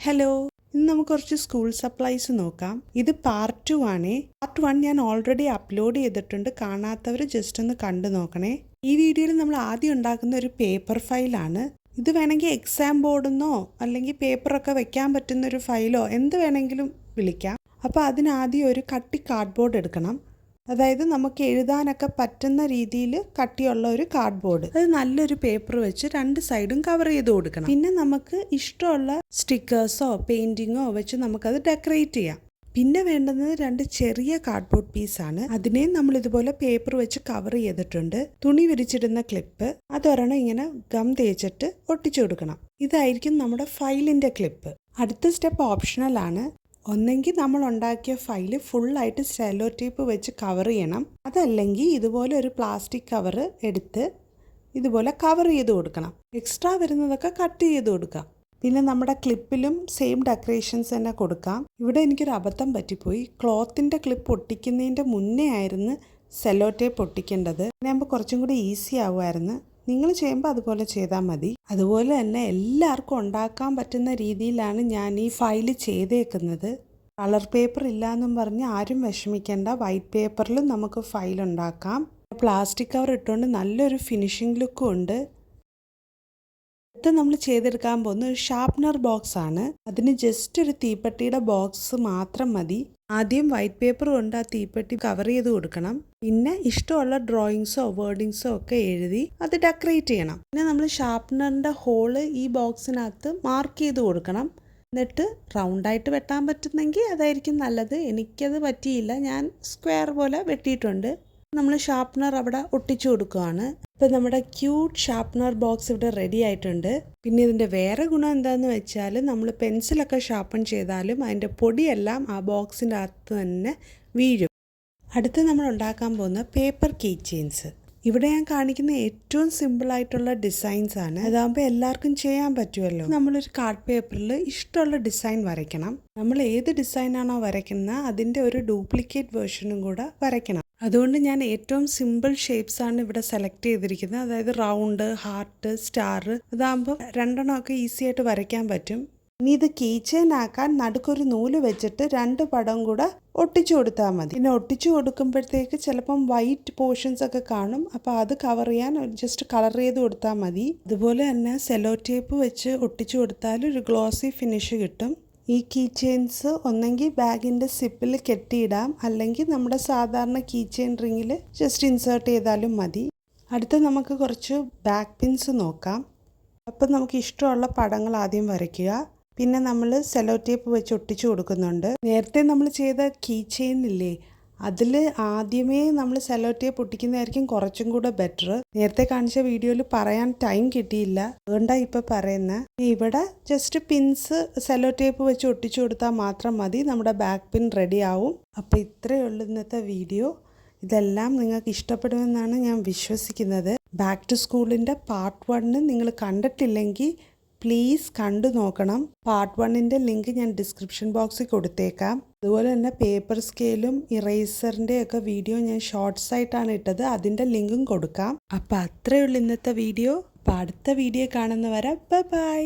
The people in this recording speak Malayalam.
ഹലോ, ഇന്ന് നമുക്ക് കുറച്ച് സ്കൂൾ സപ്ലൈസ് നോക്കാം. ഇത് പാർട്ട് 2 ആണേ. പാർട്ട് 1 ഞാൻ ഓൾറെഡി അപ്ലോഡ് ചെയ്തിട്ടുണ്ട്. കാണാത്തവർ ജസ്റ്റ് ഒന്ന് കണ്ടു നോക്കണേ. ഈ വീഡിയോയിൽ നമ്മൾ ആദ്യം ഉണ്ടാക്കുന്ന ഒരു പേപ്പർ ഫയലാണ്. ഇത് വേണമെങ്കിൽ എക്സാം ബോർഡെന്നോ അല്ലെങ്കിൽ പേപ്പറൊക്കെ വെക്കാൻ പറ്റുന്ന ഒരു ഫയലോ എന്ത് വേണമെങ്കിലും വിളിക്കാം. അപ്പോൾ അതിനാദ്യം ഒരു കട്ടി കാർഡ്ബോർഡ് എടുക്കണം. അതായത് നമുക്ക് എഴുതാനൊക്കെ പറ്റുന്ന രീതിയിൽ കട്ടിയുള്ള ഒരു കാർഡ്ബോർഡ്. അത് നല്ലൊരു പേപ്പർ വെച്ച് രണ്ട് സൈഡും കവർ ചെയ്ത് കൊടുക്കണം. പിന്നെ നമുക്ക് ഇഷ്ടമുള്ള സ്റ്റിക്കേഴ്സോ പെയിന്റിങ്ങോ വെച്ച് നമുക്കത് ഡെക്കറേറ്റ് ചെയ്യാം. പിന്നെ വേണ്ടുന്നത് രണ്ട് ചെറിയ കാർഡ്ബോർഡ് പീസാണ്. അതിനെയും നമ്മൾ ഇതുപോലെ പേപ്പർ വെച്ച് കവർ ചെയ്തിട്ടുണ്ട്. തുണി വിരിച്ചിടുന്ന ക്ലിപ്പ് അതൊരെണ്ണം ഇങ്ങനെ ഗം തേച്ചിട്ട് ഒട്ടിച്ചു കൊടുക്കണം. ഇതായിരിക്കും നമ്മുടെ ഫയലിന്റെ ക്ലിപ്പ്. അടുത്ത സ്റ്റെപ്പ് ഓപ്ഷണൽ ആണ്. ഒന്നെങ്കിൽ നമ്മൾ ഉണ്ടാക്കിയ ഫയല് ഫുള്ളായിട്ട് സെല്ലോ ടേപ്പ് വെച്ച് കവർ ചെയ്യണം. അതല്ലെങ്കിൽ ഇതുപോലെ ഒരു പ്ലാസ്റ്റിക് കവർ എടുത്ത് ഇതുപോലെ കവർ ചെയ്ത് കൊടുക്കണം. എക്സ്ട്രാ വരുന്നതൊക്കെ കട്ട് ചെയ്ത് കൊടുക്കാം. പിന്നെ നമ്മുടെ ക്ലിപ്പിലും സെയിം ഡെക്കറേഷൻസ് തന്നെ കൊടുക്കാം. ഇവിടെ എനിക്കൊരു അബദ്ധം പറ്റിപ്പോയി. ക്ലോത്തിൻ്റെ ക്ലിപ്പ് ഒട്ടിക്കുന്നതിൻ്റെ മുന്നേ ആയിരുന്നു സെല്ലോ ടേപ്പ് ഒട്ടിക്കേണ്ടത്. അങ്ങനെയാകുമ്പോൾ കുറച്ചും കൂടി ഈസി ആവുമായിരുന്നു. നിങ്ങൾ ചെയ്യുമ്പോൾ അതുപോലെ ചെയ്താൽ മതി. അതുപോലെ തന്നെ എല്ലാവർക്കും ഉണ്ടാക്കാൻ പറ്റുന്ന രീതിയിലാണ് ഞാൻ ഈ ഫയൽ ചെയ്തേക്കുന്നത്. കളർ പേപ്പർ ഇല്ലയെന്നും പറഞ്ഞ് ആരും വിഷമിക്കേണ്ട. വൈറ്റ് പേപ്പറിലും നമുക്ക് ഫയൽ ഉണ്ടാക്കാം. പ്ലാസ്റ്റിക് കവർ ഇട്ടുകൊണ്ട് നല്ലൊരു ഫിനിഷിംഗ് ലുക്കും ഉണ്ട്. അടുത്ത് നമ്മൾ ചെയ്തെടുക്കാൻ പോകുന്ന ഒരു ഷാർപ്നർ ബോക്സ് ആണ്. അതിന് ജസ്റ്റ് ഒരു തീപ്പെട്ടിയുടെ ബോക്സ് മാത്രം മതി. ആദ്യം വൈറ്റ് പേപ്പർ കൊണ്ട് ആ തീപ്പെട്ടി കവർ ചെയ്ത് കൊടുക്കണം. പിന്നെ ഇഷ്ടമുള്ള ഡ്രോയിങ്സോ വേർഡിങ്സോ ഒക്കെ എഴുതി അത് ഡെക്കറേറ്റ് ചെയ്യണം. പിന്നെ നമ്മൾ ഷാർപ്നറിന്റെ ഹോള് ഈ ബോക്സിനകത്ത് മാർക്ക് ചെയ്ത് കൊടുക്കണം. എന്നിട്ട് റൗണ്ടായിട്ട് വെട്ടാൻ പറ്റുന്നെങ്കിൽ അതായിരിക്കും നല്ലത്. എനിക്കത് പറ്റിയില്ല. ഞാൻ സ്ക്വയർ പോലെ വെട്ടിയിട്ടുണ്ട്. നമ്മൾ ഷാർപ്നർ അവിടെ ഒട്ടിച്ചു കൊടുക്കുകയാണ്. ഇപ്പം നമ്മുടെ ക്യൂട്ട് ഷാർപ്നർ ബോക്സ് ഇവിടെ റെഡി ആയിട്ടുണ്ട്. പിന്നെ ഇതിൻ്റെ വേറെ ഗുണം എന്താണെന്ന് വെച്ചാൽ നമ്മൾ പെൻസിലൊക്കെ ഷാർപ്പൺ ചെയ്താലും അതിൻ്റെ പൊടിയെല്ലാം ആ ബോക്സിൻ്റെ അകത്ത് തന്നെ വീഴും. അടുത്ത് നമ്മൾ ഉണ്ടാക്കാൻ പോകുന്ന പേപ്പർ കീ ചെയിൻസ്. ഇവിടെ ഞാൻ കാണിക്കുന്ന ഏറ്റവും സിമ്പിളായിട്ടുള്ള ഡിസൈൻസ് ആണ്. അതാകുമ്പോൾ എല്ലാവർക്കും ചെയ്യാൻ പറ്റുമല്ലോ. നമ്മളൊരു കാർഡ് പേപ്പറിൽ ഇഷ്ടമുള്ള ഡിസൈൻ വരയ്ക്കണം. നമ്മൾ ഏത് ഡിസൈനാണോ വരയ്ക്കുന്നത് അതിൻ്റെ ഒരു ഡ്യൂപ്ലിക്കേറ്റ് വേർഷനും കൂടെ വരയ്ക്കണം. അതുകൊണ്ട് ഞാൻ ഏറ്റവും സിമ്പിൾ ഷേപ്സ് ആണ് ഇവിടെ സെലക്ട് ചെയ്തിരിക്കുന്നത്. അതായത് റൗണ്ട്, ഹാർട്ട്, സ്റ്റാർ. അതാകുമ്പോൾ രണ്ടെണ്ണമൊക്കെ ഈസി ആയിട്ട് വരയ്ക്കാൻ പറ്റും. ഇനി ഇത് കീ ചെയിൻ ആക്കാൻ നടുക്കൊരു നൂല് വെച്ചിട്ട് രണ്ട് പടം കൂടെ ഒട്ടിച്ചു കൊടുത്താൽ മതി. പിന്നെ ഒട്ടിച്ചു കൊടുക്കുമ്പോഴത്തേക്ക് ചിലപ്പം വൈറ്റ് പോർഷൻസ് ഒക്കെ കാണും. അപ്പോൾ അത് കവർ ചെയ്യാൻ ജസ്റ്റ് കളർ ചെയ്ത് കൊടുത്താൽ മതി. അതുപോലെ തന്നെ സെല്ലോ ടേപ്പ് വെച്ച് ഒട്ടിച്ചു കൊടുത്താൽ ഒരു ഗ്ലോസി ഫിനിഷ് കിട്ടും. ഈ കീ ചെയിൻസ് ഒന്നെങ്കിൽ ബാഗിൻ്റെ സിപ്പിൽ കെട്ടിയിടാം, അല്ലെങ്കിൽ നമ്മുടെ സാധാരണ കീ ചെയിൻ റിങ്ങിൽ ജസ്റ്റ് ഇൻസേർട്ട് ചെയ്താലും മതി. അടുത്ത് നമുക്ക് കുറച്ച് ബാക്ക് പിൻസ് നോക്കാം. അപ്പം നമുക്ക് ഇഷ്ടമുള്ള പടങ്ങൾ ആദ്യം വരയ്ക്കുക. പിന്നെ നമ്മൾ സെല്ലോ ടേപ്പ് വെച്ച് ഒട്ടിച്ചു കൊടുക്കുന്നുണ്ട്. നേരത്തെ നമ്മൾ ചെയ്ത കീ ചെയിൻ ഇല്ലേ, അതിൽ ആദ്യമേ നമ്മൾ സെല്ലോ ടേപ്പ് ഒട്ടിക്കുന്നതായിരിക്കും കുറച്ചും കൂടെ ബെറ്റർ. നേരത്തെ കാണിച്ച വീഡിയോയിൽ പറയാൻ ടൈം കിട്ടിയില്ല, അതുകൊണ്ടാണ് ഇപ്പോൾ പറയുന്നത്. ഇവിടെ ജസ്റ്റ് പിൻസ് സെല്ലോ ടേപ്പ് വെച്ച് ഒട്ടിച്ചു കൊടുത്താൽ മാത്രം മതി. നമ്മുടെ ബാക്ക് പിൻ റെഡി ആവും. അപ്പോൾ ഇത്രയേ ഉള്ളൂ ഇന്നത്തെ വീഡിയോ. ഇതെല്ലാം നിങ്ങൾക്ക് ഇഷ്ടപ്പെടുമെന്നാണ് ഞാൻ വിശ്വസിക്കുന്നത്. ബാക്ക് ടു സ്കൂളിൻ്റെ പാർട്ട് 1 നിങ്ങൾ കണ്ടിട്ടില്ലെങ്കിൽ പ്ലീസ് കണ്ടു നോക്കണം. പാർട്ട് 1ൻ്റെ ലിങ്ക് ഞാൻ ഡിസ്ക്രിപ്ഷൻ ബോക്സിൽ കൊടുത്തേക്കാം. അതുപോലെ തന്നെ പേപ്പർ സ്കെയിലും ഇറേസറിൻ്റെ ഒക്കെ വീഡിയോ ഞാൻ ഷോർട്സ് ആയിട്ടാണ് ഇട്ടത്. അതിൻ്റെ ലിങ്കും കൊടുക്കാം. അപ്പോൾ അത്രയേ ഉള്ളൂ ഇന്നത്തെ വീഡിയോ. അപ്പോൾ അടുത്ത വീഡിയോ കാണുന്നവരെ ബൈ.